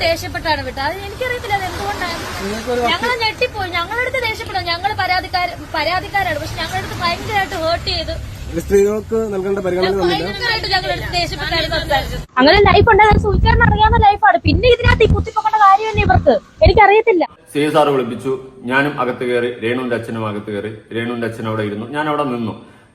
ദേഷ്യപ്പെട്ടാണ് വിട്ടത്. അത് എനിക്കറിയത്തില്ല അത് എന്തുകൊണ്ടാണ്. ഞങ്ങളെ ഞെട്ടിപ്പോയി. ഞങ്ങളടുത്ത് ദേഷ്യപ്പെടും. ഞങ്ങൾ പരാതിക്കാരാണ്. പക്ഷെ ഞങ്ങളടുത്ത് ഭയങ്കരമായിട്ട് ഹേർട്ട് ചെയ്ത് സ്ത്രീകൾക്ക് നൽകേണ്ട പരിഗണന അങ്ങനെ ലൈഫ് ഉണ്ട്. സൂചിക്കാൻ അറിയാവുന്ന ലൈഫാണ്. പിന്നെ ഇതിനകത്ത് ഈ കുത്തിപ്പൊക്കേണ്ട കാര്യം തന്നെ ഇവർക്ക് എനിക്കറിയത്തില്ല. സി സാറ് വിളിപ്പിച്ചു. ഞാനും അകത്ത് കയറി, രേണുവിന്റെ അച്ഛനും അകത്ത് കയറി. രേണുവിന്റെ അച്ഛൻ അവിടെ ഇരുന്നു, ഞാൻ അവിടെ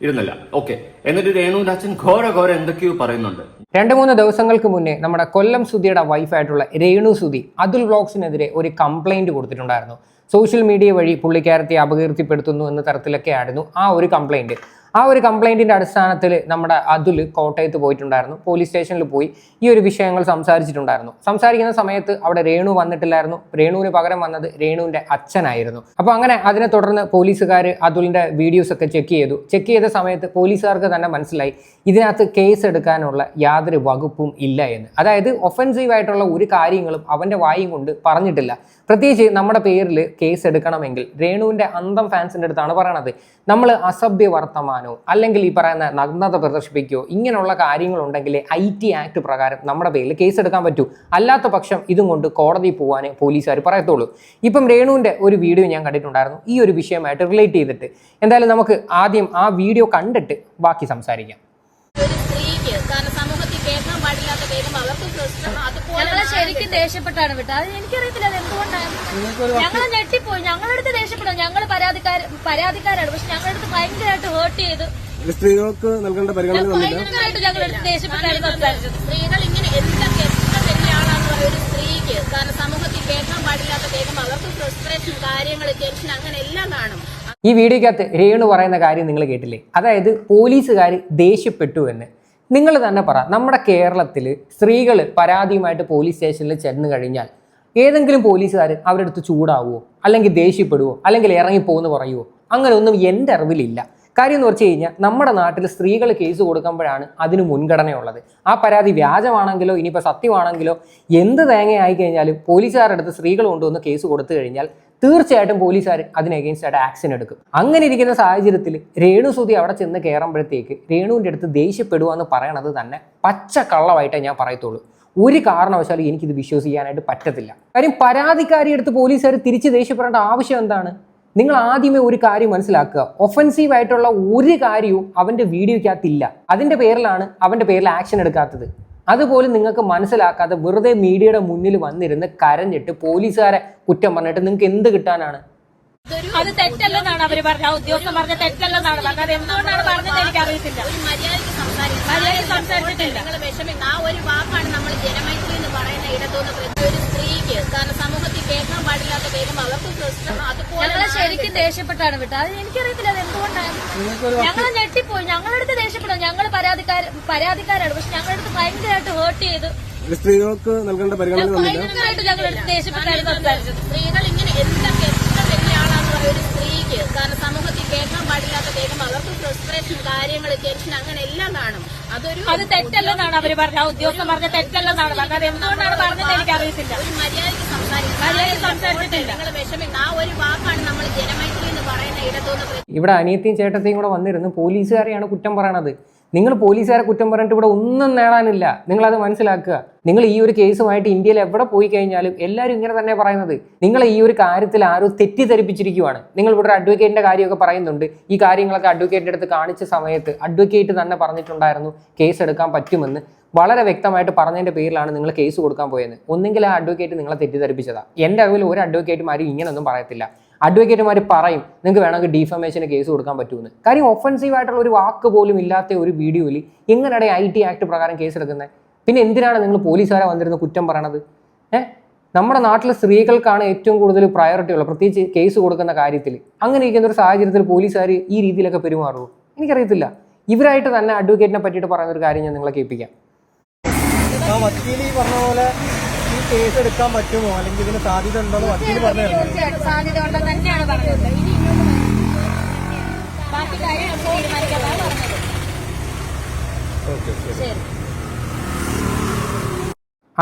ഇരുന്നില്ല. ഓക്കെ. എന്നിട്ട് രേണുവിന്റെ അച്ഛൻ ഘോര എന്തൊക്കെയോ പറയുന്നുണ്ട്. 2-3 ദിവസങ്ങൾക്ക് മുന്നേ നമ്മുടെ കൊല്ലം സുധിയുടെ വൈഫായിട്ടുള്ള രേണു സുധി അതുൽ വ്ളോഗ്സിനെതിരെ ഒരു കംപ്ലൈന്റ് കൊടുത്തിട്ടുണ്ടായിരുന്നു. സോഷ്യൽ മീഡിയ വഴി പുള്ളിക്കാരത്തെ അപകീർത്തിപ്പെടുത്തുന്നു എന്ന തരത്തിലൊക്കെ ആയിരുന്നു ആ ഒരു കംപ്ലൈന്റ്. ആ ഒരു കംപ്ലൈന്റിന്റെ അടിസ്ഥാനത്തിൽ നമ്മുടെ അതുൽ കോട്ടയത്ത് പോയിട്ടുണ്ടായിരുന്നു. പോലീസ് സ്റ്റേഷനിൽ പോയി ഈ ഒരു വിഷയങ്ങൾ സംസാരിച്ചിട്ടുണ്ടായിരുന്നു. സംസാരിക്കുന്ന സമയത്ത് അവിടെ രേണു വന്നിട്ടില്ലായിരുന്നു. രേണുവിന് പകരം വന്നത് രേണുവിന്റെ അച്ഛനായിരുന്നു. അപ്പോൾ അങ്ങനെ അതിനെ തുടർന്ന് പോലീസുകാർ അതുലിന്റെ വീഡിയോസ് ഒക്കെ ചെക്ക് ചെയ്ത സമയത്ത് പോലീസുകാർക്ക് തന്നെ മനസ്സിലായി ഇതിനകത്ത് കേസ് എടുക്കാനുള്ള യാതൊരു വകുപ്പും ഇല്ല എന്ന്. അതായത് ഒഫൻസീവ് ആയിട്ടുള്ള ഒരു കാര്യങ്ങളും അവന്റെ വായും കൊണ്ട് പറഞ്ഞിട്ടില്ല. പ്രത്യേകിച്ച് നമ്മുടെ പേരിൽ കേസ് എടുക്കണമെങ്കിൽ രേണുവിന്റെ അന്തം ഫാൻസിന്റെ അടുത്താണ് പറയണത്. നമ്മൾ അസഭ്യ വർത്തമാനോ അല്ലെങ്കിൽ ഈ പറയുന്ന നഗ്നത പ്രദർശിപ്പിക്കുകയോ ഇങ്ങനെയുള്ള കാര്യങ്ങളുണ്ടെങ്കിൽ IT ആക്ട് പ്രകാരം നമ്മുടെ പേരിൽ കേസ് എടുക്കാൻ പറ്റൂ. അല്ലാത്ത പക്ഷം ഇതും കൊണ്ട് കോടതി പോകാനേ പോലീസുകാർ പറയത്തുള്ളൂ. ഇപ്പം രേണുവിന്റെ ഒരു വീഡിയോ ഞാൻ കണ്ടിട്ടുണ്ടായിരുന്നു ഈ ഒരു വിഷയമായിട്ട് റിലേറ്റ് ചെയ്തിട്ട്. എന്തായാലും നമുക്ക് ആദ്യം ആ വീഡിയോ കണ്ടിട്ട് ബാക്കി സംസാരിക്കാം. ഞങ്ങളെ ശരിക്കും ദേഷ്യപ്പെട്ടാണ് വിട്ടത്. അത് എനിക്കറിയത്തില്ല അത് എന്തുകൊണ്ടാണ്. ഞങ്ങളെ ഞെട്ടിപ്പോയി. ഞങ്ങളടുത്ത് ദേഷ്യപ്പെടും. ഞങ്ങൾ പരാതിക്കാരാണ്. പക്ഷെ ഞങ്ങളടുത്ത് ഭയങ്കരമായിട്ട് ഹേർട്ട് ചെയ്ത് സ്ത്രീകൾക്ക് നൽകേണ്ട പരിഗണന ഭയങ്കരമായിട്ട് ഞങ്ങളടുത്ത് ദേഷ്യപ്പെട്ടാണ് സംസാരിച്ചത്. സ്ത്രീകൾ ഇങ്ങനെ എന്തൊക്കെ എത്ര വലിയ ആളാന്ന് പറയുന്ന ഒരു സ്ത്രീക്ക് കാരണം സമൂഹത്തിൽ കേൾക്കാൻ പാടില്ലാത്ത കേൾക്കുമ്പോൾ അവർക്ക് ഫ്രസ്ട്രേഷൻ, കാര്യങ്ങൾ, ടെൻഷൻ അങ്ങനെ എല്ലാം കാണും. ഈ വീഡിയോക്കകത്ത് രേണു പറയുന്ന കാര്യം നിങ്ങൾ കേട്ടില്ലേ? അതായത് പോലീസുകാർ ദേഷ്യപ്പെട്ടു എന്ന്. നിങ്ങൾ തന്നെ പറ, നമ്മുടെ കേരളത്തിൽ സ്ത്രീകൾ പരാതിയുമായിട്ട് പോലീസ് സ്റ്റേഷനിൽ ചെന്ന് കഴിഞ്ഞാൽ ഏതെങ്കിലും പോലീസുകാർ അവരുടെ അടുത്ത് ചൂടാവുമോ, അല്ലെങ്കിൽ ദേഷ്യപ്പെടുവോ, അല്ലെങ്കിൽ ഇറങ്ങിപ്പോകുമെന്ന് പറയുമോ? അങ്ങനെ ഒന്നും എൻ്റെ അറിവിലില്ല. കാര്യം എന്ന് വെച്ച് കഴിഞ്ഞാൽ നമ്മുടെ നാട്ടിൽ സ്ത്രീകൾ കേസ് കൊടുക്കുമ്പോഴാണ് അതിന് മുൻഗണനയുള്ളത്. ആ പരാതി വ്യാജമാണെങ്കിലോ ഇനിയിപ്പോൾ സത്യമാണെങ്കിലോ എന്ത് തേങ്ങയായി കഴിഞ്ഞാലും പോലീസുകാരുടെ അടുത്ത് സ്ത്രീകൾ കൊണ്ടുവന്ന് കേസ് കൊടുത്തു കഴിഞ്ഞാൽ തീർച്ചയായിട്ടും പോലീസുകാർ അതിന് എഗെയിൻസ്റ്റ് ആയിട്ട് ആക്ഷൻ എടുക്കും. അങ്ങനെ ഇരിക്കുന്ന സാഹചര്യത്തിൽ രേണു സുധി അവിടെ ചെന്ന് കയറുമ്പോഴത്തേക്ക് രേണുവിൻ്റെ അടുത്ത് ദേഷ്യപ്പെടുക എന്ന് പറയണത് തന്നെ പച്ച കള്ളമായിട്ടേ ഞാൻ പറയത്തുള്ളൂ. ഒരു കാരണവശാലും എനിക്കിത് വിശ്വസിക്കാനായിട്ട് പറ്റത്തില്ല. കാര്യം പരാതിക്കാരി എടുത്ത് പോലീസുകാർ തിരിച്ച് ദേഷ്യപ്പെടേണ്ട ആവശ്യം എന്താണ്? നിങ്ങൾ ആദ്യമേ ഒരു കാര്യം മനസ്സിലാക്കുക, ഒഫൻസീവ് ആയിട്ടുള്ള ഒരു കാര്യവും അവൻ്റെ വീഡിയോയ്ക്കകത്തില്ല. അതിൻ്റെ പേരിലാണ് അവൻ്റെ പേരിൽ ആക്ഷൻ എടുക്കാത്തത്. അതുപോലും നിങ്ങൾക്ക് മനസ്സിലാക്കാതെ വെറുതെ മീഡിയയുടെ മുന്നിൽ വന്നിരുന്ന് കരഞ്ഞിട്ട് പോലീസുകാരെ കുറ്റം പറഞ്ഞിട്ട് നിങ്ങൾക്ക് എന്ത് കിട്ടാനാണ്? അത് തെറ്റല്ലെന്നാണ് അവര് പറഞ്ഞത്. ഉദ്യോഗസ്ഥൻ പറഞ്ഞ തെറ്റല്ലെന്നാണ് പറഞ്ഞത്. എന്തുകൊണ്ടാണ് പറഞ്ഞത് എനിക്കറിയത്തില്ല. മര്യാദയ്ക്ക് സംസാരിച്ചിട്ടില്ല. നിങ്ങൾ വിഷമിക്കുന്ന ആ ഒരു വാക്കാണ് നമ്മൾ ജനമൈത്രി എന്ന് പറയുന്ന ഇടത്തുനിന്ന് ഒരു സ്ത്രീക്ക് കാരണം സമൂഹത്തിൽ കേൾക്കാൻ പാടില്ലാത്ത കേൾക്കുമ്പോൾ അവർക്ക് ഫ്രസ്ട്രേഷൻ. ഞങ്ങളെ ശരിക്കും ദേഷ്യപ്പെട്ടാണ് വിട്ടത്. അത് എനിക്കറിയത്തില്ല അത് എന്തുകൊണ്ടാണ്. ഞങ്ങളെ ഞെട്ടിപ്പോയി. ഞങ്ങളടുത്ത് ദേഷ്യപ്പെടും. ഞങ്ങൾ പരാതിക്കാരാണ്. പക്ഷെ ഞങ്ങളടുത്ത് ഭയങ്കരമായിട്ട് ഹേർട്ട് ചെയ്ത് സ്ത്രീകൾക്ക് നൽകേണ്ട പരിഗണന ഭയങ്കരമായിട്ട് ഞങ്ങളടുത്ത് ദേഷ്യപ്പെട്ടാണ് സംസാരിച്ചത്. സ്ത്രീകൾ ഇങ്ങനെ എന്തൊക്കെ എത്ര വലിയ ആളാന്ന് പറയുന്ന ഒരു സ്ത്രീക്ക് കാരണം സമൂഹത്തിൽ കേൾക്കാൻ പാടില്ലാത്ത കേൾക്കുമ്പോൾ അവർക്ക് ഫ്രസ്ട്രേഷൻ, കാര്യങ്ങൾ, ടെൻഷൻ അങ്ങനെ എല്ലാം കാണും. അത് തെറ്റല്ലെന്നാണ് അവര് പറഞ്ഞത്. ഉദ്യോഗസ്ഥൻ പറഞ്ഞ തെറ്റല്ലെന്നാണ് പറഞ്ഞത്. എന്തുകൊണ്ടാണ് പറഞ്ഞത് എനിക്കറിയത്തില്ല. ഒരു മര്യാദയ്ക്ക് സംസാരിച്ചിട്ടില്ല. നിങ്ങൾ വിഷമിക്കുന്ന ആ ഒരു വാക്കാണ് നമ്മൾ ജനമൈത്രി എന്ന് പറയുന്ന ഇടത്തുനിന്ന്. ഇവിടെ അനിയത്തിയും ചേട്ടത്തെയും കൂടെ വന്നിരുന്ന് പോലീസുകാരെയാണ് കുറ്റം പറയണത്. നിങ്ങൾ പോലീസുകാരെ കുറ്റം പറഞ്ഞിട്ട് ഇവിടെ ഒന്നും നേടാനില്ല. നിങ്ങളത് മനസ്സിലാക്കുക. നിങ്ങൾ ഈ ഒരു കേസുമായിട്ട് ഇന്ത്യയിൽ എവിടെ പോയി കഴിഞ്ഞാലും എല്ലാവരും ഇങ്ങനെ തന്നെ പറയുന്നത്. നിങ്ങൾ ഈ ഒരു കാര്യത്തിൽ ആരും തെറ്റിദ്ധരിപ്പിച്ചിരിക്കുവാണ്. നിങ്ങൾ ഇവിടെ ഒരു അഡ്വക്കേറ്റിന്റെ കാര്യമൊക്കെ പറയുന്നുണ്ട്. ഈ കാര്യങ്ങളൊക്കെ അഡ്വക്കേറ്റിന്റെ അടുത്ത് കാണിച്ച സമയത്ത് അഡ്വക്കേറ്റ് തന്നെ പറഞ്ഞിട്ടുണ്ടായിരുന്നു കേസ് എടുക്കാൻ പറ്റുമെന്ന്. വളരെ വ്യക്തമായിട്ട് പറഞ്ഞതിന്റെ പേരിലാണ് നിങ്ങൾ കേസ് കൊടുക്കാൻ പോയത്. ഒന്നെങ്കിൽ ആ അഡ്വക്കേറ്റ് നിങ്ങളെ തെറ്റിദ്ധരിപ്പിച്ചതാ. എൻ്റെ അറിവിൽ ഒരു അഡ്വക്കേറ്റുമാരും ഇങ്ങനൊന്നും പറയത്തില്ല. അഡ്വക്കേറ്റുമാർ പറയും നിങ്ങൾക്ക് വേണമെങ്കിൽ ഡീഫമേഷന് കേസ് കൊടുക്കാൻ പറ്റുമെന്ന്. കാര്യം ഒഫൻസീവ് ആയിട്ടുള്ള ഒരു വാക്ക് പോലും ഇല്ലാത്ത ഒരു വീഡിയോയിൽ എങ്ങനെയാണ് IT ആക്ട് പ്രകാരം കേസ് എടുക്കുന്നത്? പിന്നെ എന്തിനാണ് നിങ്ങൾ പോലീസുകാരെ വന്നിരുന്ന് കുറ്റം പറയണത്? നമ്മുടെ നാട്ടിലെ സ്ത്രീകൾക്കാണ് ഏറ്റവും കൂടുതൽ പ്രയോറിറ്റി ഉള്ളത്, പ്രത്യേകിച്ച് കേസ് കൊടുക്കുന്ന കാര്യത്തിൽ. അങ്ങനെ ഇരിക്കുന്ന ഒരു സാഹചര്യത്തിൽ പോലീസുകാർ ഈ രീതിയിലൊക്കെ പെരുമാറുമോ? എനിക്കറിയത്തില്ല. ഇവരായിട്ട് തന്നെ അഡ്വക്കേറ്റിനെ പറ്റിയിട്ട് പറയുന്ന ഒരു കാര്യം ഞാൻ നിങ്ങളെ കേൾപ്പിക്കാം. വക്കീൽ പറഞ്ഞ പോലെ ഈ കേസ് എടുക്കാൻ പറ്റുമോ, അല്ലെങ്കിൽ ഇതിന് സാധ്യത ഉണ്ടോ വക്കീൽ പറഞ്ഞു? തീർച്ചയായിട്ടും സാധ്യത ഉണ്ടെന്ന് തന്നെയാണ് പറഞ്ഞത്. ബാക്കി കാര്യം തീരുമാനിക്കാനാണ് പറഞ്ഞത്. ശരി.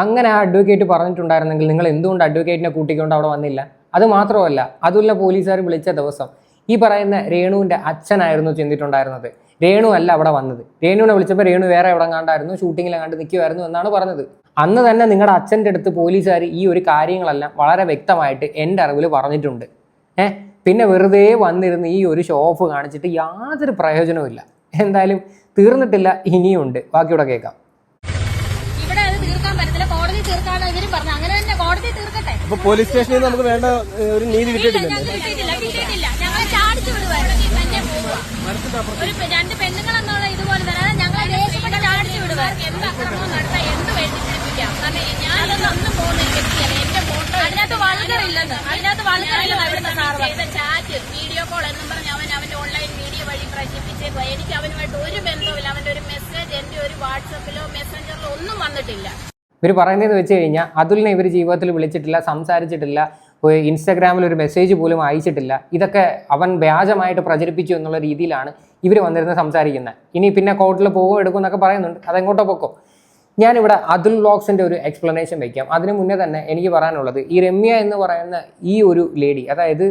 അങ്ങനെ ആ അഡ്വക്കേറ്റ് പറഞ്ഞിട്ടുണ്ടായിരുന്നെങ്കിൽ നിങ്ങൾ എന്തുകൊണ്ട് അഡ്വക്കേറ്റിനെ കൂട്ടിക്കൊണ്ട് അവിടെ വന്നില്ല? അത് മാത്രമല്ല, അതുല്ല പോലീസുകാർ വിളിച്ച ദിവസം ഈ പറയുന്ന രേണുവിൻ്റെ അച്ഛനായിരുന്നു ചെന്നിട്ടുണ്ടായിരുന്നത്. രേണു അല്ല അവിടെ വന്നത്. രേണുവിനെ വിളിച്ചപ്പോൾ രേണു വേറെ എവിടെ കണ്ടായിരുന്നു, ഷൂട്ടിങ്ങിലെങ്ങാണ്ട് നിൽക്കുമായിരുന്നു എന്നാണ് പറഞ്ഞത്. അന്ന് തന്നെ നിങ്ങളുടെ അച്ഛൻ്റെ അടുത്ത് പോലീസുകാർ ഈ ഒരു കാര്യങ്ങളെല്ലാം വളരെ വ്യക്തമായിട്ട് എൻ്റെ അറിവിൽ പറഞ്ഞിട്ടുണ്ട്. പിന്നെ വെറുതെ വന്നിരുന്ന് ഈ ഒരു ഷോ ഓഫ് കാണിച്ചിട്ട് യാതൊരു പ്രയോജനവുമില്ല. എന്തായാലും തീർന്നിട്ടില്ല, ഇനിയുണ്ട്. ബാക്കിയൂടെ കേൾക്കാം. ഇവിടെ അത് തീർക്കാൻ പറ്റത്തില്ല, കോടതി തീർക്കാണ് ഇവരും പറഞ്ഞു. അങ്ങനെ തന്നെ കോടതി തീർക്കട്ടെ. അപ്പൊ പോലീസ് സ്റ്റേഷനിൽ നമുക്ക് വേണ്ട ഒരു നീതി കിട്ടിയിട്ടില്ല. ഞങ്ങളെ ചാടിച്ചു വിടുവായിരുന്നു തന്നെ പോവുക. ഒരു രണ്ട് പെണ്ണുങ്ങളെന്നുള്ള ഇതുപോലെ തന്നെ ഞങ്ങളെ ദേഷ്യപ്പെട്ട് ചാടിച്ചു വിടുവായിരുന്നു. എന്ത് അക്രമവും നടത്താൻ എന്ത് വേണ്ടി ശ്രമിക്കാം. കാരണം ഞാനൊന്നും അന്നും പോകുന്ന ഒരു വ്യക്തിയല്ല. എന്റെ ഫോട്ടോ അതിനകത്ത് വൾഗറില്ലെന്ന് ഇവിടുത്തെ സാറ് ചെയ്ത ചാറ്റ് വീഡിയോ കോൾ എന്നും പറഞ്ഞ് അവന്റെ ഓൺലൈൻ മീഡിയ വഴി പ്രചരിപ്പിച്ചേക്കുക. എനിക്ക് അവനുമായിട്ട് ഒരു ബന്ധവുമില്ല. അവന്റെ ഒരു മെസ്സേജ് എന്റെ ഒരു വാട്സപ്പിലോ മെസ്സഞ്ചറിലോ ഒന്നും വന്നിട്ടില്ല. ഇവർ പറയുന്നതെന്ന് വെച്ച് കഴിഞ്ഞാൽ അതുലിനെ ഇവർ ജീവിതത്തിൽ വിളിച്ചിട്ടില്ല, സംസാരിച്ചിട്ടില്ല, ഇൻസ്റ്റാഗ്രാമിൽ ഒരു മെസ്സേജ് പോലും അയച്ചിട്ടില്ല. ഇതൊക്കെ അവൻ വ്യാജമായിട്ട് പ്രചരിപ്പിച്ചു എന്നുള്ള രീതിയിലാണ് ഇവർ വന്നിരുന്ന് സംസാരിക്കുന്നത്. ഇനി പിന്നെ കോർട്ടിൽ പോകും എടുക്കും എന്നൊക്കെ പറയുന്നുണ്ട്. അതെങ്ങോട്ടോ പൊക്കോ. ഞാനിവിടെ അതുൽ വ്ളോഗ്സിൻ്റെ ഒരു എക്സ്പ്ലനേഷൻ വയ്ക്കാം. അതിന് മുന്നേ തന്നെ എനിക്ക് പറയാനുള്ളത്, ഈ രമ്യ എന്ന് പറയുന്ന ഈ ഒരു ലേഡി, അതായത്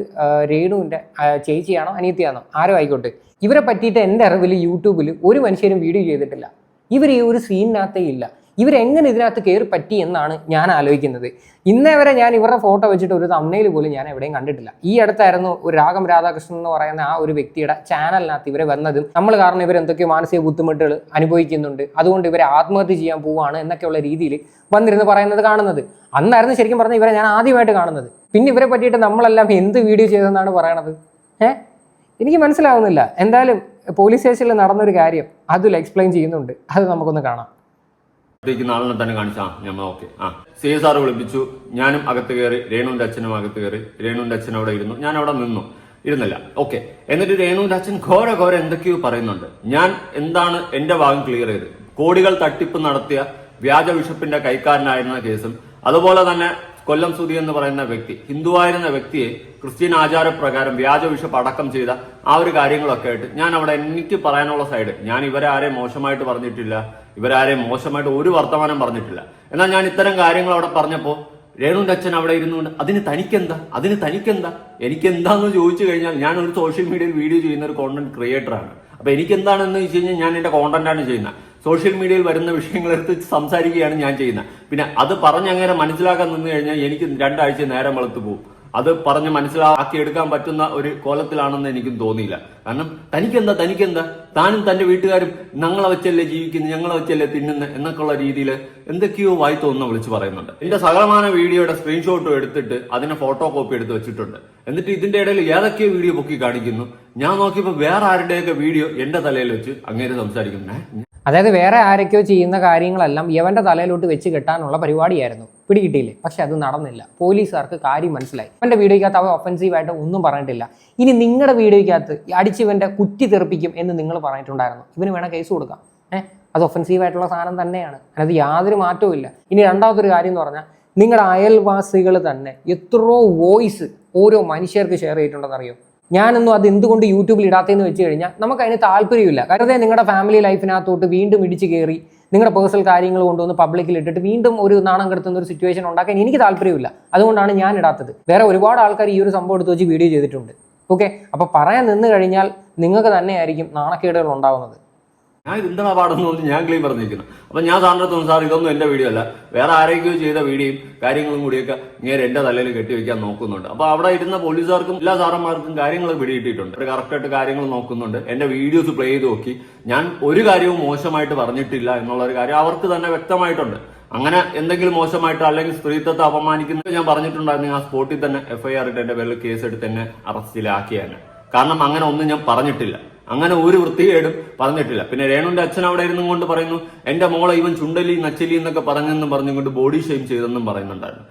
രേണുവിൻ്റെ ചേച്ചിയാണോ അനിയത്തിയാണോ ആരോ ആയിക്കോട്ടെ, ഇവരെ പറ്റിയിട്ട് എൻ്റെ അറിവിൽ യൂട്യൂബിൽ ഒരു മനുഷ്യരും വീഡിയോ ചെയ്തിട്ടില്ല. ഇവർ ഈ ഒരു സീനിനകത്തേ ഇല്ല. ഇവരെങ്ങനെ ഇതിനകത്ത് കയറി പറ്റി എന്നാണ് ഞാൻ ആലോചിക്കുന്നത്. ഇന്നേ വരെ ഞാൻ ഇവരുടെ ഫോട്ടോ വെച്ചിട്ട് ഒരു തമ്നെയിൽ പോലും ഞാൻ എവിടെയും കണ്ടിട്ടില്ല. ഈ അടുത്തായിരുന്നു ഒരു രാഗം രാധാകൃഷ്ണൻ എന്ന് പറയുന്ന ആ ഒരു വ്യക്തിയുടെ ചാനലിനകത്ത് ഇവരെ വന്നതും നമ്മൾ കാരണം ഇവരെന്തൊക്കെയോ മാനസിക ബുദ്ധിമുട്ടുകൾ അനുഭവിക്കുന്നുണ്ട്, അതുകൊണ്ട് ഇവരെ ആത്മഹത്യ ചെയ്യാൻ പോവുകയാണ് എന്നൊക്കെയുള്ള രീതിയിൽ വന്നിരുന്ന് പറയുന്നത് കാണുന്നത്. അന്നായിരുന്നു ശരിക്കും പറഞ്ഞാൽ ഇവരെ ഞാൻ ആദ്യമായിട്ട് കാണുന്നത്. പിന്നെ ഇവരെ പറ്റിയിട്ട് നമ്മളെല്ലാം എന്ത് വീഡിയോ ചെയ്തെന്നാണ് പറയണത്? എനിക്ക് മനസ്സിലാവുന്നില്ല. എന്തായാലും പോലീസ് സ്റ്റേഷനിൽ നടന്നൊരു കാര്യം അതിൽ എക്സ്പ്ലെയിൻ ചെയ്യുന്നുണ്ട്, അത് നമുക്കൊന്ന് കാണാം. ആളിനെ തന്നെ കാണിച്ചാ ഞമ്മ ഓക്കെ. സി എസ് ആർ വിളിപ്പിച്ചു, ഞാനും അകത്ത് കയറി, രേണുവിന്റെ അച്ഛനും അകത്ത് കയറി. രേണുവിന്റെ അച്ഛൻ അവിടെ ഇരുന്നു, ഞാൻ അവിടെ ഇരുന്നില്ല. ഓക്കെ. എന്നിട്ട് രേണുവിന്റെ അച്ഛൻ ഘോര എന്തൊക്കെയോ പറയുന്നുണ്ട്. ഞാൻ എന്താണ് എന്റെ ഭാഗം ക്ലിയർ ചെയ്ത്, കോടികൾ തട്ടിപ്പ് നടത്തിയ വ്യാജ ബിഷപ്പിന്റെ കൈക്കാരനായിരുന്ന കേസും അതുപോലെ തന്നെ കൊല്ലം സുധി എന്ന് പറയുന്ന വ്യക്തി, ഹിന്ദുവായിരുന്ന വ്യക്തിയെ ക്രിസ്ത്യൻ ആചാരപ്രകാരം വ്യാജ ബിഷപ്പ് അടക്കം ചെയ്ത ആ ഒരു കാര്യങ്ങളൊക്കെ ആയിട്ട് ഞാൻ അവിടെ എനിക്ക് പറയാനുള്ള സൈഡ്, ഞാൻ ഇവരെ ആരെയും മോശമായിട്ട് പറഞ്ഞിട്ടില്ല, ഇവരാരെയും മോശമായിട്ട് ഒരു വർത്തമാനം പറഞ്ഞിട്ടില്ല. എന്നാൽ ഞാൻ ഇത്തരം കാര്യങ്ങൾ അവിടെ പറഞ്ഞപ്പോ രേണുവിന്റെ അച്ഛൻ അവിടെ ഇരുന്നുകൊണ്ട് അതിന് തനിക്കെന്താ എനിക്കെന്താന്ന് ചോദിച്ചു കഴിഞ്ഞാൽ, ഞാൻ ഒരു സോഷ്യൽ മീഡിയയിൽ വീഡിയോ ചെയ്യുന്ന ഒരു കോണ്ടന്റ് ക്രിയേറ്ററാണ്. അപ്പൊ എനിക്കെന്താണെന്ന് വെച്ച് കഴിഞ്ഞാൽ ഞാൻ എന്റെ കോണ്ടന്റാണ് ചെയ്യുന്നത്. സോഷ്യൽ മീഡിയയിൽ വരുന്ന വിഷയങ്ങളെടുത്ത് സംസാരിക്കുകയാണ് ഞാൻ ചെയ്യുന്നത്. പിന്നെ അത് പറഞ്ഞങ്ങനെ മനസ്സിലാക്കാൻ നിന്ന് കഴിഞ്ഞാൽ എനിക്ക് 2 ആഴ്ച നേരം വെളുത്തു പോകും. അത് പറഞ്ഞ് മനസ്സിലാക്കിയെടുക്കാൻ പറ്റുന്ന ഒരു കോലത്തിലാണെന്ന് എനിക്കും തോന്നിയില്ല. കാരണം തനിക്കെന്താ താനും തന്റെ വീട്ടുകാരും ഞങ്ങളെ വെച്ചല്ലേ ജീവിക്കുന്നു, ഞങ്ങളെ വെച്ചല്ലേ തിന്നുന്നത് എന്നൊക്കെയുള്ള രീതിയിൽ എന്തൊക്കെയോ വായി തോന്നുന്ന വിളിച്ച് പറയുന്നുണ്ട്. എന്റെ സകലമാന വീഡിയോയുടെ സ്ക്രീൻഷോട്ടും എടുത്തിട്ട് അതിനെ ഫോട്ടോ കോപ്പി എടുത്ത് വെച്ചിട്ടുണ്ട്. എന്നിട്ട് ഇതിന്റെ ഇടയിൽ ഏതൊക്കെയോ വീഡിയോ പൊക്കി കാണിക്കുന്നു. ഞാൻ നോക്കിയപ്പോൾ വേറെ ആരുടെയൊക്കെ വീഡിയോ എന്റെ തലയിൽ വെച്ച് അങ്ങേര് സംസാരിക്കുന്നു. അതായത് വേറെ ആരൊക്കെയോ ചെയ്യുന്ന കാര്യങ്ങളെല്ലാം ഇവന്റെ തലയിലോട്ട് വെച്ച് കെട്ടാനുള്ള പരിപാടിയായിരുന്നു. പിടികിട്ടിയില്ലേ? പക്ഷെ അത് നടന്നില്ല. പോലീസുകാർക്ക് കാര്യം മനസ്സിലായി. അവന്റെ വീഡിയോയ്ക്കകത്ത് അവൻ ഒഫൻസീവായിട്ട് ഒന്നും പറഞ്ഞിട്ടില്ല. ഇനി നിങ്ങളുടെ വീഡിയോയ്ക്കകത്ത് അടിച്ചിവന്റെ കുറ്റി തെറിപ്പിക്കും എന്ന് നിങ്ങൾ പറഞ്ഞിട്ടുണ്ടായിരുന്നു. ഇവന് വേണം കേസ് കൊടുക്കാം. അത് ഒഫൻസീവായിട്ടുള്ള സാധനം തന്നെയാണ്. അതിനകത്ത് യാതൊരു മാറ്റവും ഇല്ല. ഇനി രണ്ടാമതൊരു കാര്യം എന്ന് പറഞ്ഞാൽ, നിങ്ങളുടെ അയൽവാസികൾ തന്നെ എത്രയോ വോയിസ് ഓരോ മനുഷ്യർക്ക് ഷെയർ ചെയ്തിട്ടുണ്ടെന്ന് അറിയോ? ഞാനൊന്നും അത് എന്തുകൊണ്ട് യൂട്യൂബിൽ ഇടാത്തതെന്ന് വെച്ച് കഴിഞ്ഞാൽ നമുക്ക് അതിന് താല്പര്യമില്ല. കാരണം നിങ്ങളുടെ ഫാമിലി ലൈഫിനകത്തോട്ട് വീണ്ടും ഇടിച്ചു കയറി നിങ്ങളുടെ പേഴ്സണൽ കാര്യങ്ങൾ കൊണ്ടുവന്ന് പബ്ലിക്കിൽ ഇട്ടിട്ട് വീണ്ടും ഒരു നാണം കെടുത്തുന്ന ഒരു സിറ്റുവേഷൻ ഉണ്ടാക്കാൻ എനിക്ക് താല്പര്യമില്ല. അതുകൊണ്ടാണ് ഞാൻ ഇടാത്തത്. വേറെ ഒരുപാട് ആൾക്കാർ ഈ ഒരു സംഭവം എടുത്ത് വെച്ച് വീഡിയോ ചെയ്തിട്ടുണ്ട്. ഓക്കെ, അപ്പോൾ പറയാൻ നിന്ന് കഴിഞ്ഞാൽ നിങ്ങൾക്ക് തന്നെയായിരിക്കും നാണക്കേടുകൾ ഉണ്ടാവുന്നത്. ഞാൻ ഇതെന്താ പാടുന്നു ഞാൻ ക്ലീൻ പറഞ്ഞിരിക്കുന്നു. അപ്പൊ ഞാൻ സാറിന്റെ തോന്നുന്നു, സാർ ഇതൊന്നും എന്റെ വീഡിയോ അല്ല, വേറെ ആരെങ്കിലും ചെയ്ത വീഡിയോയും കാര്യങ്ങളും കൂടിയൊക്കെ ഇങ്ങനെ എന്റെ തലയിൽ കെട്ടിവെക്കാൻ നോക്കുന്നുണ്ട്. അപ്പൊ അവിടെ ഇരുന്ന പോലീസുകാർക്കും എല്ലാ സാറന്മാർക്കും കാര്യങ്ങൾ പിടിയിട്ടിട്ടുണ്ട്. കറക്റ്റായിട്ട് കാര്യങ്ങൾ നോക്കുന്നുണ്ട്. എന്റെ വീഡിയോസ് പ്ലേ ചെയ്ത് നോക്കി. ഞാൻ ഒരു കാര്യവും മോശമായിട്ട് പറഞ്ഞിട്ടില്ല എന്നുള്ള ഒരു കാര്യം അവർക്ക് തന്നെ വ്യക്തമായിട്ടുണ്ട്. അങ്ങനെ എന്തെങ്കിലും മോശമായിട്ടോ അല്ലെങ്കിൽ സ്ത്രീത്വത്തെ അപമാനിക്കുന്നത് ഞാൻ പറഞ്ഞിട്ടുണ്ടായിരുന്നു, ആ സ്പോട്ടിൽ തന്നെ FIR ഇട്ട് എന്റെ പേരിൽ കേസ് എടുത്ത് എന്നെ അറസ്റ്റിലാക്കിയാണ്. കാരണം അങ്ങനെ ഒന്നും ഞാൻ പറഞ്ഞിട്ടില്ല, അങ്ങനെ ഒരു വൃത്തികേടും പറഞ്ഞിട്ടില്ല. പിന്നെ രേണുവിന്റെ അച്ഛൻ അവിടെ ഇരുന്നും കൊണ്ട് പറയുന്നു, എന്റെ മോളെ ഇവൻ ചുണ്ടലി നച്ചലി എന്നൊക്കെ പറഞ്ഞെന്നും പറഞ്ഞുകൊണ്ട് ബോഡി ഷെയിം ചെയ്തെന്നും പറയുന്നുണ്ടായിരുന്നു.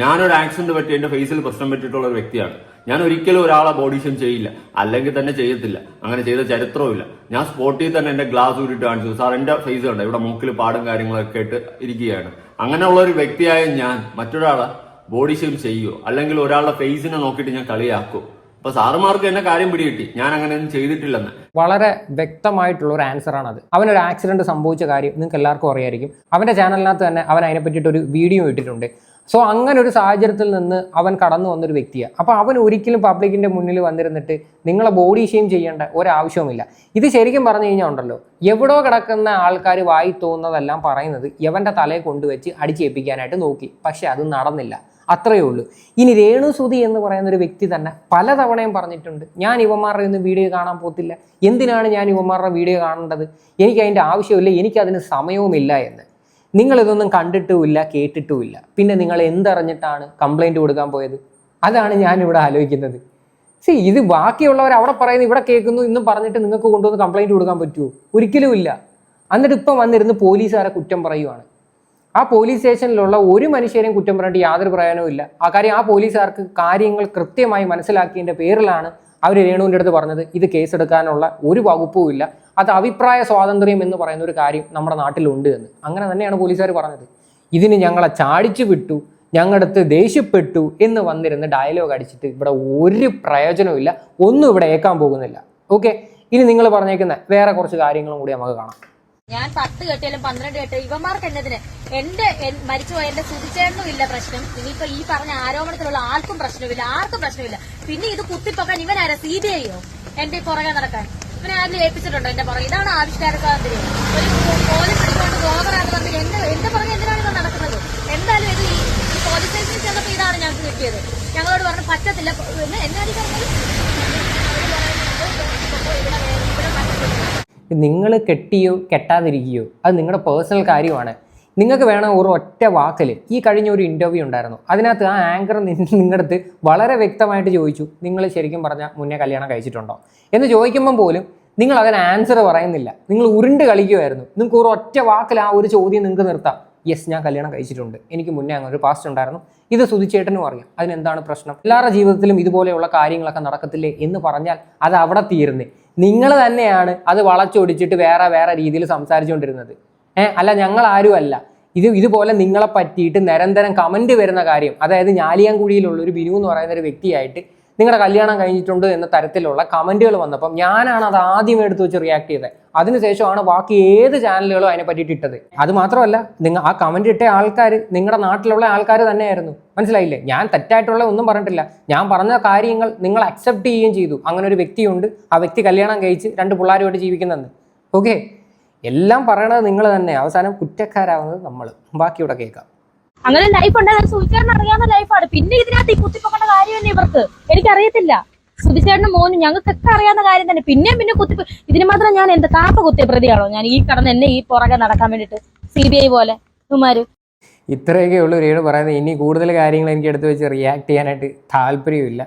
ഞാനൊരു ആക്സിഡന്റ് പറ്റി എന്റെ ഫേസിൽ പ്രശ്നം പറ്റിയിട്ടുള്ള ഒരു വ്യക്തിയാണ്. ഞാൻ ഒരിക്കലും ഒരാളെ ബോഡി ഷെയിം ചെയ്യില്ല, അല്ലെങ്കിൽ തന്നെ ചെയ്യത്തില്ല. അങ്ങനെ ചെയ്ത ചരിത്രവും ഇല്ല. ഞാൻ സ്പോട്ടിൽ തന്നെ എന്റെ ഗ്ലാസ് ഊരിട്ട് കാണിച്ചു, സാർ എന്റെ ഫേസ് ഉണ്ട്, ഇവിടെ മൂക്കിൽ പാടും കാര്യങ്ങളൊക്കെ ആയിട്ട് ഇരിക്കുകയാണ്. അങ്ങനെയുള്ള ഒരു വ്യക്തിയായ ഞാൻ മറ്റൊരാളെ ബോഡി ഷെയിം ചെയ്യുമോ അല്ലെങ്കിൽ ഒരാളുടെ ഫേസിനെ നോക്കിയിട്ട് ഞാൻ കളിയാക്കുമോ? അപ്പൊ സാറുമാർക്ക് എന്നെ കാര്യം പിടികിട്ടി, ഞാൻ അങ്ങനെയൊന്നും ചെയ്തിട്ടില്ലെന്ന്. വളരെ വ്യക്തമായിട്ടുള്ള ഒരു ആൻസർ ആണ് അത്. അവനൊരു ആക്സിഡന്റ് സംഭവിച്ച കാര്യം നിങ്ങൾക്ക് എല്ലാവർക്കും അറിയായിരിക്കും. അവന്റെ ചാനലിനകത്ത് തന്നെ അവൻ അതിനെ പറ്റിയിട്ട് ഒരു വീഡിയോ ഇട്ടിട്ടുണ്ട്. സോ അങ്ങനെ ഒരു സാഹചര്യത്തിൽ നിന്ന് അവൻ കടന്നു വന്നൊരു വ്യക്തിയാണ്. അപ്പോൾ അവൻ ഒരിക്കലും പബ്ലിക്കിൻ്റെ മുന്നിൽ വന്നിരുന്നിട്ട് നിങ്ങളെ ബോഡി ഷെയിം ചെയ്യേണ്ട ഒരാവശ്യവുമില്ല. ഇത് ശരിക്കും പറഞ്ഞു കഴിഞ്ഞാൽ ഉണ്ടല്ലോ, എവിടോ കിടക്കുന്ന ആൾക്കാർ വായി തോന്നുന്നതെല്ലാം പറയുന്നത് യവൻ്റെ തലയെ കൊണ്ടുവച്ച് അടിച്ചേൽപ്പിക്കാനായിട്ട് നോക്കി. പക്ഷെ അത് നടന്നില്ല, അത്രയേ ഉള്ളൂ. ഇനി രേണു സുധി എന്ന് പറയുന്ന ഒരു വ്യക്തി തന്നെ പലതവണയും പറഞ്ഞിട്ടുണ്ട്, ഞാൻ ഇവന്മാരുടെ ഒന്നും വീഡിയോ കാണാൻ പോകത്തില്ല, എന്തിനാണ് ഞാൻ ഇവന്മാരുടെ വീഡിയോ കാണേണ്ടത്, എനിക്ക് അതിൻ്റെ ആവശ്യമില്ല, എനിക്കതിന് സമയവുമില്ല എന്ന്. നിങ്ങളിതൊന്നും കണ്ടിട്ടുമില്ല കേട്ടിട്ടുമില്ല, പിന്നെ നിങ്ങൾ എന്തറിഞ്ഞിട്ടാണ് കംപ്ലൈൻറ്റ് കൊടുക്കാൻ പോയത്? അതാണ് ഞാനിവിടെ ആലോചിക്കുന്നത്. ഇത് ബാക്കിയുള്ളവർ അവിടെ പറയുന്നു, ഇവിടെ കേൾക്കുന്നു എന്നും പറഞ്ഞിട്ട് നിങ്ങൾക്ക് കൊണ്ടുവന്ന് കംപ്ലൈൻറ്റ് കൊടുക്കാൻ പറ്റുമോ? ഒരിക്കലും ഇല്ല. എന്നിട്ട് ഇപ്പം വന്നിരുന്ന് പോലീസുകാരെ കുറ്റം പറയുവാണ്. ആ പോലീസ് സ്റ്റേഷനിലുള്ള ഒരു മനുഷ്യരെയും കുറ്റം പറഞ്ഞിട്ട് യാതൊരു പ്രയോജനവും ഇല്ല. ആ കാര്യം ആ പോലീസുകാർക്ക് കാര്യങ്ങൾ കൃത്യമായി മനസ്സിലാക്കിയതിൻ്റെ പേരിലാണ് അവർ രേണുവിൻ്റെ അടുത്ത് പറഞ്ഞത് ഇത് കേസെടുക്കാനുള്ള ഒരു വകുപ്പും ഇല്ല, അത് അഭിപ്രായ സ്വാതന്ത്ര്യം എന്ന് പറയുന്ന ഒരു കാര്യം നമ്മുടെ നാട്ടിലുണ്ട് എന്ന്. അങ്ങനെ തന്നെയാണ് പോലീസുകാർ പറഞ്ഞത്. ഇതിന് ഞങ്ങളെ ചാടിച്ചു വിട്ടു, ഞങ്ങളടുത്ത് ദേഷ്യപ്പെട്ടു എന്ന് വന്നിരുന്ന് ഡയലോഗ് അടിച്ചിട്ട് ഇവിടെ ഒരു പ്രയോജനവും ഇല്ല, ഒന്നും ഇവിടെ ഏക്കാൻ പോകുന്നില്ല. ഓക്കെ, ഇനി നിങ്ങൾ പറഞ്ഞേക്കുന്ന വേറെ കുറച്ച് കാര്യങ്ങളും കൂടി നമുക്ക് കാണാം. ഞാൻ 10 കെട്ടിയാലും 12 കെട്ടിയാലും ഇവന്മാർക്ക് എന്നതിന് എന്റെ മരിച്ചുപോയ എന്റെ സുധിച്ചേട്ടനും ഇല്ല പ്രശ്നം, ഇനിയിപ്പോ ഈ പറഞ്ഞ ആരോപണത്തിലുള്ള ആർക്കും പ്രശ്നമില്ല, ആർക്കും പ്രശ്നമില്ല. പിന്നെ ഇത് കുത്തിപ്പൊക്കാൻ ഇവനാരാ? CBI-യോ എന്റെ പുറകെ നടക്കാൻ? ഇവനെ ആരും ഏൽപ്പിച്ചിട്ടുണ്ടോ എന്റെ പുറകെ? ഇതാണ് ആവിഷ്കാര സ്വാതന്ത്ര്യം. ഒരു പോലീസ് പിടിക്കൊണ്ട് ബ്ലോഗറാന്ന് പറഞ്ഞ് എന്റെ പുറകെ എന്തിനാണ് ഇവ നടക്കുന്നത്? എന്തായാലും ഇത് ഈ പോലീസ് സ്റ്റേഷനിൽ ചെന്നപ്പോ ഇതാണ് ഞങ്ങൾക്ക് കിട്ടിയത്. ഞങ്ങളോട് പറഞ്ഞു പറ്റത്തില്ല എന്നാലും നിങ്ങൾ കെട്ടിയോ കെട്ടാതിരിക്കുകയോ അത് നിങ്ങളുടെ പേഴ്സണൽ കാര്യമാണ്. നിങ്ങൾക്ക് വേണം ഒരു ഒറ്റ വാക്കിൽ. ഈ കഴിഞ്ഞ ഒരു ഇൻ്റർവ്യൂ ഉണ്ടായിരുന്നു, അതിനകത്ത് ആ ആങ്കർ നിങ്ങളുടെ അടുത്ത് വളരെ വ്യക്തമായിട്ട് ചോദിച്ചു, നിങ്ങൾ ശരിക്കും പറഞ്ഞാൽ മുന്നേ കല്യാണം കഴിച്ചിട്ടുണ്ടോ എന്ന് ചോദിക്കുമ്പം പോലും നിങ്ങൾ അതിന് ആൻസർ പറയുന്നില്ല, നിങ്ങൾ ഉരുണ്ട് കളിക്കുമായിരുന്നു. നിങ്ങൾക്ക് ഒരു ഒറ്റ വാക്കിൽ ആ ഒരു ചോദ്യം നിങ്ങൾക്ക് നിർത്താം, യെസ് ഞാൻ കല്യാണം കഴിച്ചിട്ടുണ്ട്, എനിക്ക് മുന്നേ അങ്ങനെ ഒരു പാസ്റ്റ് ഉണ്ടായിരുന്നു, ഇത് സുധിച്ചേട്ടനും അറിയാം, അതിനെന്താണ് പ്രശ്നം, എല്ലാവരുടെ ജീവിതത്തിലും ഇതുപോലെയുള്ള കാര്യങ്ങളൊക്കെ നടക്കത്തില്ലേ എന്ന് പറഞ്ഞാൽ അത് അവിടെ തീരുന്നേ. നിങ്ങൾ തന്നെയാണ് അത് വളച്ചൊടിച്ചിട്ട് വേറെ രീതിയിൽ സംസാരിച്ചുകൊണ്ടിരുന്നത്. അല്ല ഞങ്ങൾ ആരും അല്ല. ഇതുപോലെ നിങ്ങളെ പറ്റിയിട്ട് നിരന്തരം കമൻറ്റ് വരുന്ന കാര്യം, അതായത് ഞാലിയാൻകുഴിയിലുള്ള ഒരു ബിനു എന്ന് പറയുന്ന ഒരു വ്യക്തിയായിട്ട് നിങ്ങളുടെ കല്യാണം കഴിഞ്ഞിട്ടുണ്ട് എന്ന തരത്തിലുള്ള കമൻറ്റുകൾ വന്നപ്പം ഞാനാണ് അത് ആദ്യം എടുത്ത് വെച്ച് റിയാക്ട് ചെയ്തത്. അതിനുശേഷമാണ് ബാക്കി ഏത് ചാനലുകളും അതിനെ പറ്റിയിട്ട് ഇട്ടത്. അത് മാത്രമല്ല, ആ കമൻറ്റ് ഇട്ട ആൾക്കാർ നിങ്ങളുടെ നാട്ടിലുള്ള ആൾക്കാർ തന്നെയായിരുന്നു. മനസ്സിലായില്ലേ? ഞാൻ തെറ്റായിട്ടുള്ള ഒന്നും പറഞ്ഞിട്ടില്ല. ഞാൻ പറഞ്ഞ കാര്യങ്ങൾ നിങ്ങൾ അക്സെപ്റ്റ് ചെയ്യുകയും ചെയ്തു. അങ്ങനെ ഒരു വ്യക്തിയുണ്ട്, ആ വ്യക്തി കല്യാണം കഴിച്ച് 2 പിള്ളേരുമായിട്ട് ജീവിക്കുന്നെന്ന്. ഓക്കെ, എല്ലാം പറയണത് നിങ്ങൾ തന്നെ, അവസാനം കുറ്റക്കാരാവുന്നത് നമ്മൾ. ബാക്കിയുടെ കേൾക്കാം. അങ്ങനെ ലൈഫ് ഉണ്ടായത് സുധിച്ചേട്ടന് അറിയാവുന്ന ലൈഫാണ്. പിന്നെ ഇതിനകത്ത് ഈ കുത്തിപ്പൊക്കേണ്ട കാര്യം തന്നെ ഇവർക്ക് എനിക്കറിയത്തില്ല. സുധിച്ചേട്ടനും മോനും ഞങ്ങൾക്കൊക്കെ അറിയാവുന്ന കാര്യം തന്നെ. പിന്നെ കുത്തിപ്പ് ഇതിന് മാത്രം ഞാൻ എന്താ കാപ്പ കുത്തിയ പ്രതിയാണോ ഞാൻ ഈ കടന്ന് എന്നെ ഈ പുറകെ നടക്കാൻ വേണ്ടിട്ട് CBI പോലെ ഇവന്മാര്? ഇത്രയൊക്കെ ഉള്ളൂ രേണു പറയുന്നത്. ഇനി കൂടുതൽ കാര്യങ്ങൾ എനിക്ക് എടുത്ത് വെച്ച് റിയാക്ട് ചെയ്യാനായിട്ട് താല്പര്യമില്ല.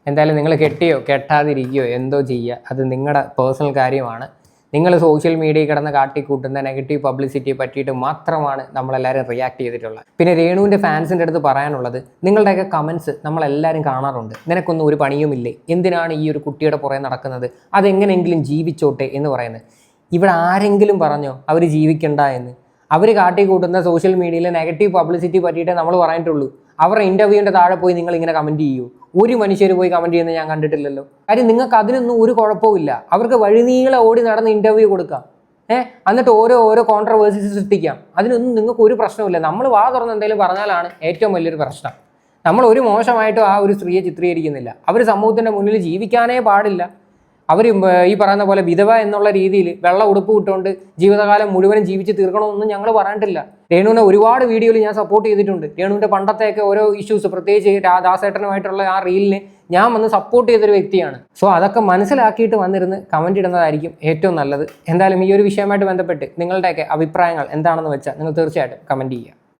എന്തായാലും നിങ്ങൾ കെട്ടിയോ കെട്ടാതിരിക്കുകയോ എന്തോ ചെയ്യുക, അത് നിങ്ങളുടെ പേഴ്സണൽ കാര്യമാണ്. നിങ്ങൾ സോഷ്യൽ മീഡിയയിൽ കിടന്ന് കാട്ടിക്കൂട്ടുന്ന നെഗറ്റീവ് പബ്ലിസിറ്റിയെ പറ്റിയിട്ട് മാത്രമാണ് നമ്മളെല്ലാവരും റിയാക്ട് ചെയ്തിട്ടുള്ളത്. പിന്നെ രേണുവിൻ്റെ ഫാൻസിൻ്റെ അടുത്ത് പറയാനുള്ളത്, നിങ്ങളുടെയൊക്കെ കമൻസ് നമ്മളെല്ലാവരും കാണാറുണ്ട്. നിനക്കൊന്നും ഒരു പണിയുമില്ലേ, എന്തിനാണ് ഈ ഒരു കുട്ടിയുടെ പുറകെ നടക്കുന്നത്, അതെങ്ങനെയെങ്കിലും ജീവിച്ചോട്ടെ എന്ന് പറയുന്നത്. ഇവിടെ ആരെങ്കിലും പറഞ്ഞോ അവർ ജീവിക്കണ്ട എന്ന്? അവർ കാട്ടിക്കൂട്ടുന്ന സോഷ്യൽ മീഡിയയിൽ നെഗറ്റീവ് പബ്ലിസിറ്റി പറ്റിയിട്ടേ നമ്മൾ പറഞ്ഞിട്ടുള്ളൂ. അവരുടെ ഇൻ്റർവ്യൂവിൻ്റെ താഴെ പോയി നിങ്ങൾ ഇങ്ങനെ കമൻറ്റ് ചെയ്യൂ? ഒരു മനുഷ്യർ പോയി കമൻറ്റ് ചെയ്യുന്നത് ഞാൻ കണ്ടിട്ടില്ലല്ലോ. കാര്യം നിങ്ങൾക്ക് അതിനൊന്നും ഒരു കുഴപ്പമില്ല. അവർക്ക് വഴിനീളെ ഓടി നടന്ന് ഇൻ്റർവ്യൂ കൊടുക്കാം, എന്നിട്ട് ഓരോ കോൺട്രവേഴ്സീസ് സൃഷ്ടിക്കാം. അതിനൊന്നും നിങ്ങൾക്ക് ഒരു പ്രശ്നമില്ല. നമ്മൾ വാ തുറന്ന് എന്തെങ്കിലും പറഞ്ഞാലാണ് ഏറ്റവും വലിയൊരു പ്രശ്നം. നമ്മൾ ഒരു മോശമായിട്ടും ആ ഒരു സ്ത്രീയെ ചിത്രീകരിക്കുന്നില്ല. അവർ സമൂഹത്തിൻ്റെ മുന്നിൽ ജീവിക്കാനേ പാടില്ല. അവർ ഈ പറയുന്ന പോലെ വിധവ എന്നുള്ള രീതിയിൽ വെള്ള ഉടുപ്പ് ഇട്ടുകൊണ്ട് ജീവിതകാലം മുഴുവനും ജീവിച്ച് തീർക്കണമെന്നൊന്നും ഞങ്ങൾ പറഞ്ഞിട്ടില്ല. രേണുവിനെ ഒരുപാട് വീഡിയോയിൽ ഞാൻ സപ്പോർട്ട് ചെയ്തിട്ടുണ്ട്. രേണുവിൻ്റെ പണ്ടത്തെയൊക്കെ ഓരോ ഇഷ്യൂസ്, പ്രത്യേകിച്ച് ദാസേട്ടനുമായിട്ടുള്ള ആ റീലിന് ഞാൻ വന്ന് സപ്പോർട്ട് ചെയ്തൊരു വ്യക്തിയാണ്. സോ അതൊക്കെ മനസ്സിലാക്കിയിട്ട് വന്നിരുന്ന് കമൻറ്റ് ഇടുന്നതായിരിക്കും ഏറ്റവും നല്ലത്. എന്തായാലും ഈ ഒരു വിഷയമായിട്ട് ബന്ധപ്പെട്ട് നിങ്ങളുടെയൊക്കെ അഭിപ്രായങ്ങൾ എന്താണെന്ന് വെച്ചാൽ നിങ്ങൾ തീർച്ചയായിട്ടും കമൻറ്റ് ചെയ്യുക.